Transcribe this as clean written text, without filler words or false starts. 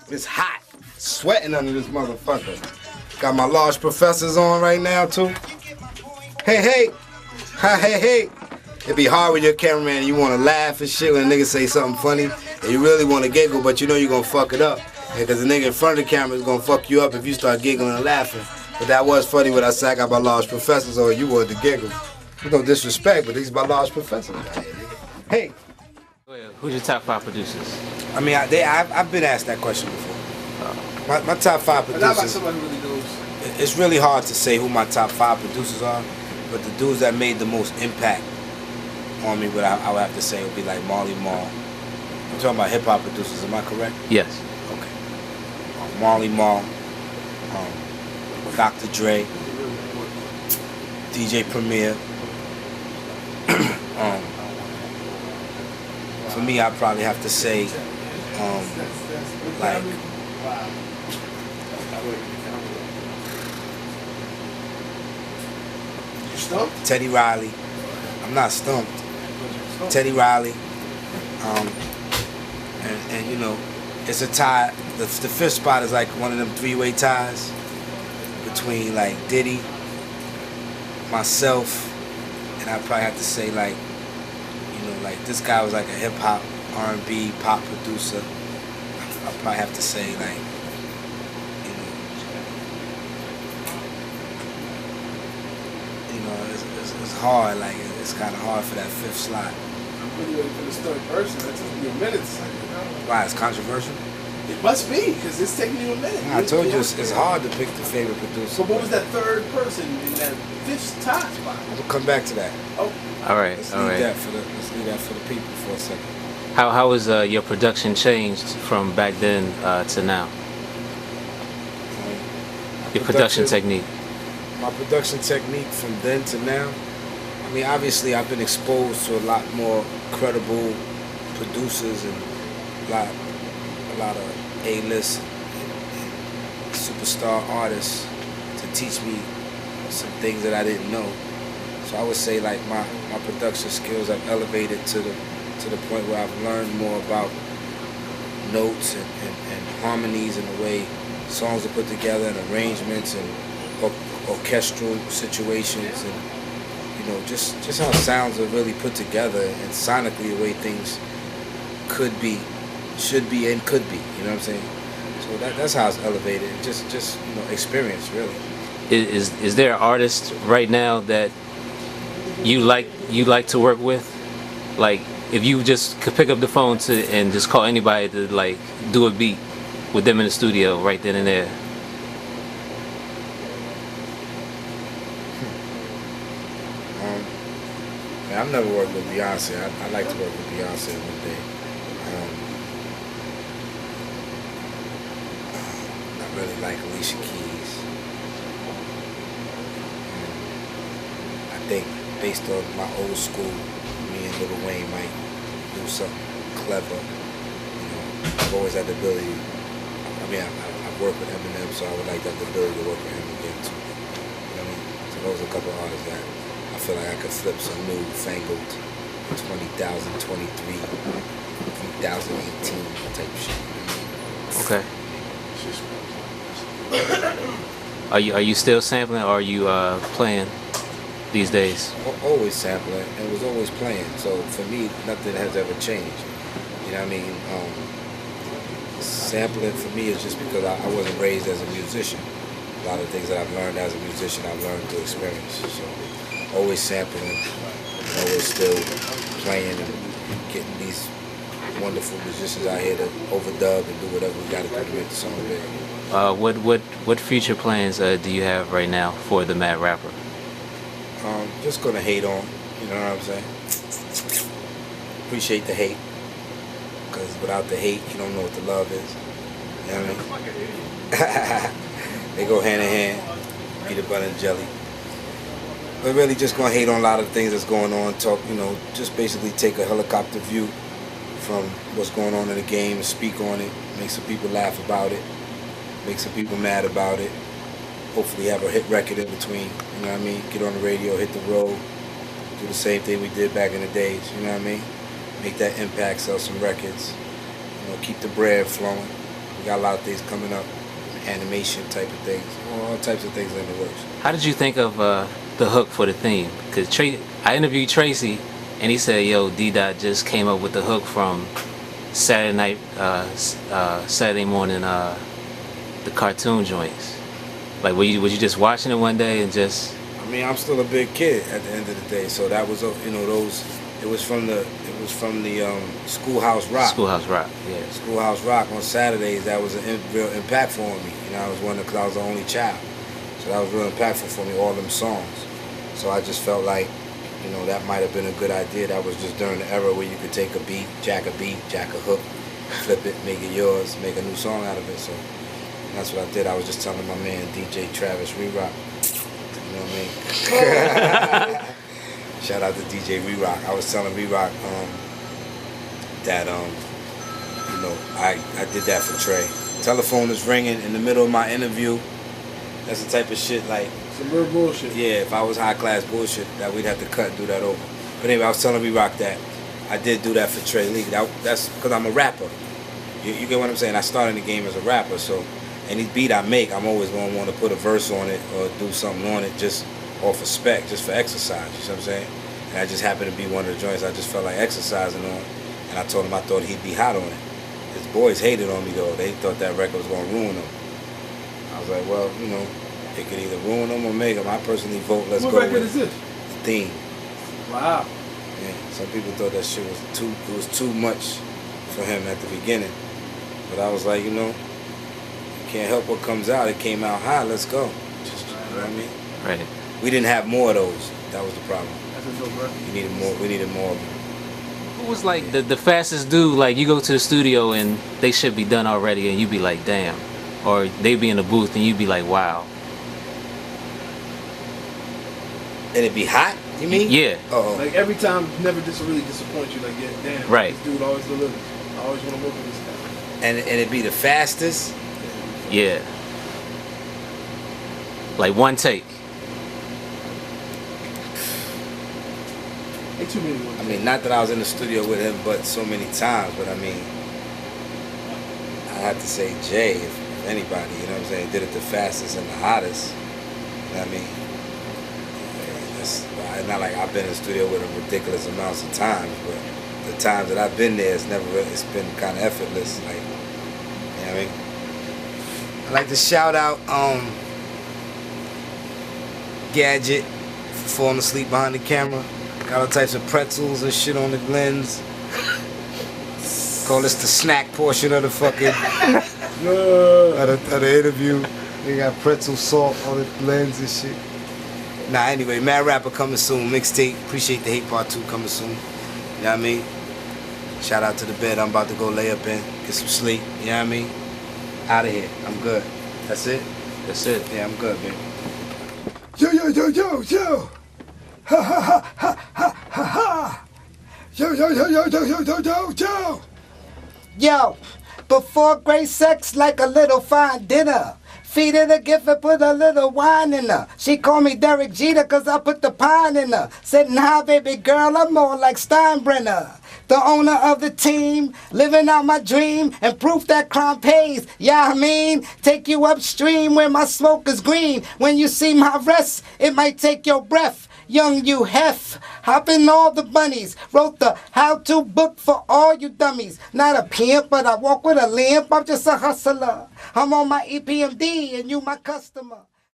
It's hot. Sweating under this motherfucker. Got my large professors on right now too. Hey. Hey. It'd be hard with your cameraman and you want to laugh and shit when a nigga say something funny and you really want to giggle, but you know you're going to fuck it up. Because the nigga in front of the camera is going to fuck you up if you start giggling and laughing. But that was funny when I said I got my large professors on, you wanted to giggle. There's no disrespect, but these are my large professors. Hey. Who's your top 5 producers? I mean, I've been asked that question before. My top 5 producers. Not by somebody who really knows. It's really hard to say who my top 5 producers are, but the dudes that made the most impact on me, what I would have to say would be like Marley Marl. I'm talking about hip hop producers, am I correct? Yes. Okay. Marley Marl, Dr. Dre, DJ Premier. For me, I'd probably have to say, like, Teddy Riley. I'm not stumped. Teddy Riley. And you know, it's a tie. The fifth spot is like one of them 3-way ties between like Diddy, myself, and I'd probably have to say like, you know, like this guy was like a hip hop, R&B, pop producer. I'd probably have to say like, you know, it's hard. Like it's kind of hard for that fifth slot. I'm really waiting for this third person. That took me a minute. Why? It's controversial. It must be, because it's taking you a minute. I told you it's hard to pick the favorite producer. So what was that third person in that fifth top spot? We'll come back to that. Oh. All right. Let's leave that for the people for a second. How has your production changed from back then to now? Your production technique. My production technique from then to now. I mean, obviously, I've been exposed to a lot more credible producers and a lot of A-list and superstar artists to teach me some things that I didn't know. So I would say like my production skills have elevated to the point where I've learned more about notes and harmonies and the way songs are put together and arrangements and orchestral situations and you know just how sounds are really put together and sonically the way things could be, should be, and could be. You know what I'm saying? So that's how it's elevated. Just you know, experience really. Is there an artist right now that you like to work with? Like if you just could pick up the phone and just call anybody to like do a beat with them in the studio right then and there. I've never worked with Beyonce. I'd like to work with Beyonce one day. I really like Alicia Keys. I think based on my old school, me and Lil Wayne might do something clever. You know, I've always had the ability. I mean, I've worked with Eminem, so I would like to have the ability to work with him again too. You know what I mean? So those are a couple of artists that I feel like I could flip some new fangled 2023, 2018 type shit. Okay. Are you still sampling or are you playing these days? Always sampling and was always playing. So for me, nothing has ever changed. You know what I mean? Sampling for me is just because I wasn't raised as a musician. A lot of things that I've learned as a musician, I've learned through experience. So always sampling, always still playing and getting these wonderful musicians out here to overdub and do whatever we got to do to make the song big. What future plans do you have right now for the Mad Rapper? Just gonna hate on, you know what I'm saying? Appreciate the hate, because without the hate, you don't know what the love is. You know what I mean? They go hand in hand, peanut butter and jelly. But really just gonna hate on a lot of things that's going on, talk, you know, just basically take a helicopter view from what's going on in the game and speak on it, make some people laugh about it, make some people mad about it, hopefully have a hit record in between, you know what I mean? Get on the radio, hit the road, do the same thing we did back in the days, you know what I mean? Make that impact, sell some records, you know, keep the bread flowing. We got a lot of things coming up, animation type of things, all types of things in the works. How did you think of the hook for the theme? Because I interviewed Tracy, and he said, "Yo, D-Dot just came up with the hook from Saturday morning, the cartoon joints." Like, were you just watching it one day and just? I mean, I'm still a big kid at the end of the day, so that was those. It was from the Schoolhouse Rock. Schoolhouse Rock, yeah. Schoolhouse Rock on Saturdays. That was a real impactful on me. You know, I was because I was the only child, so that was real impactful for me. All them songs. So I just felt like, you know, that might have been a good idea. That was just during the era where you could take a beat, jack a hook, flip it, make it yours, make a new song out of it. So that's what I did. I was just telling my man DJ Travis Rerok. You know what I mean? Shout out to DJ Rerok. I was telling Rerok that you know, I did that for Trey. Telephone is ringing in the middle of my interview. That's the type of shit like some real bullshit. Yeah, if I was high class bullshit, that we'd have to cut and do that over. But anyway, I was telling Rerok that I did do that for Trey Lee. That's because I'm a rapper. You get what I'm saying? I started the game as a rapper, so any beat I make, I'm always gonna want to put a verse on it or do something on it just off of spec, just for exercise. You see what I'm saying? And I just happened to be one of the joints I just felt like exercising on. And I told him I thought he'd be hot on it. His boys hated on me though. They thought that record was gonna ruin them. I was like, well, you know, it could either ruin them or make them. I personally vote let's go with What record is this? The Theme. Wow. Yeah, some people thought that shit was too much for him at the beginning. But I was like, you know, you can't help what comes out. It came out hot, let's go. Just, you know what I mean? Right. We didn't have more of those. That was the problem. That's a dope record. We needed more of them. Who was like the fastest dude? Like, you go to the studio and they should be done already, and you be like, damn. Or they be in the booth and you be like, wow. And it be hot, you mean? Yeah. Uh-oh. Like every time, never just really disappoint you. Like, yeah, damn. Right. This dude always delivers. I always want to work with this guy. And it be the fastest? Yeah. Like one take. Ain't too many ones. I mean, not that I was in the studio with him, but so many times. But I mean, I have to say Jay, if anybody, you know what I'm saying, did it the fastest and the hottest. You know what I mean? It's not like I've been in the studio with him ridiculous amounts of times, but the times that I've been there, it's been kind of effortless. Like, you know what I mean? I'd like to shout out Gadget for falling asleep behind the camera. Got all types of pretzels and shit on the lens. Call this the snack portion of the fucking of the interview. They got pretzel salt on the lens and shit. Nah, anyway, Mad Rapper coming soon. Mixtape. Appreciate the Hate Part 2 coming soon. You know what I mean? Shout out to the bed I'm about to go lay up in. Get some sleep. You know what I mean? Out of here. I'm good. That's it? That's it. Yeah, I'm good, baby. Yo, yo, yo, yo, yo! Ha ha ha ha ha ha ha! Yo, yo, yo, yo, yo, yo, yo, yo, yo! Yo, before great sex like a little fine dinner. Feed her the gift and put a little wine in her. She call me Deric Jeter cause I put the pine in her. Sitting high, baby girl, I'm more like Steinbrenner. The owner of the team, living out my dream, and proof that crime pays. Yeah, I mean, take you upstream where my smoke is green. When you see my rest, it might take your breath. Young you hef, hop in all the bunnies. Wrote the how-to book for all you dummies. Not a pimp, but I walk with a limp. I'm just a hustler. I'm on my EPMD and you my customer.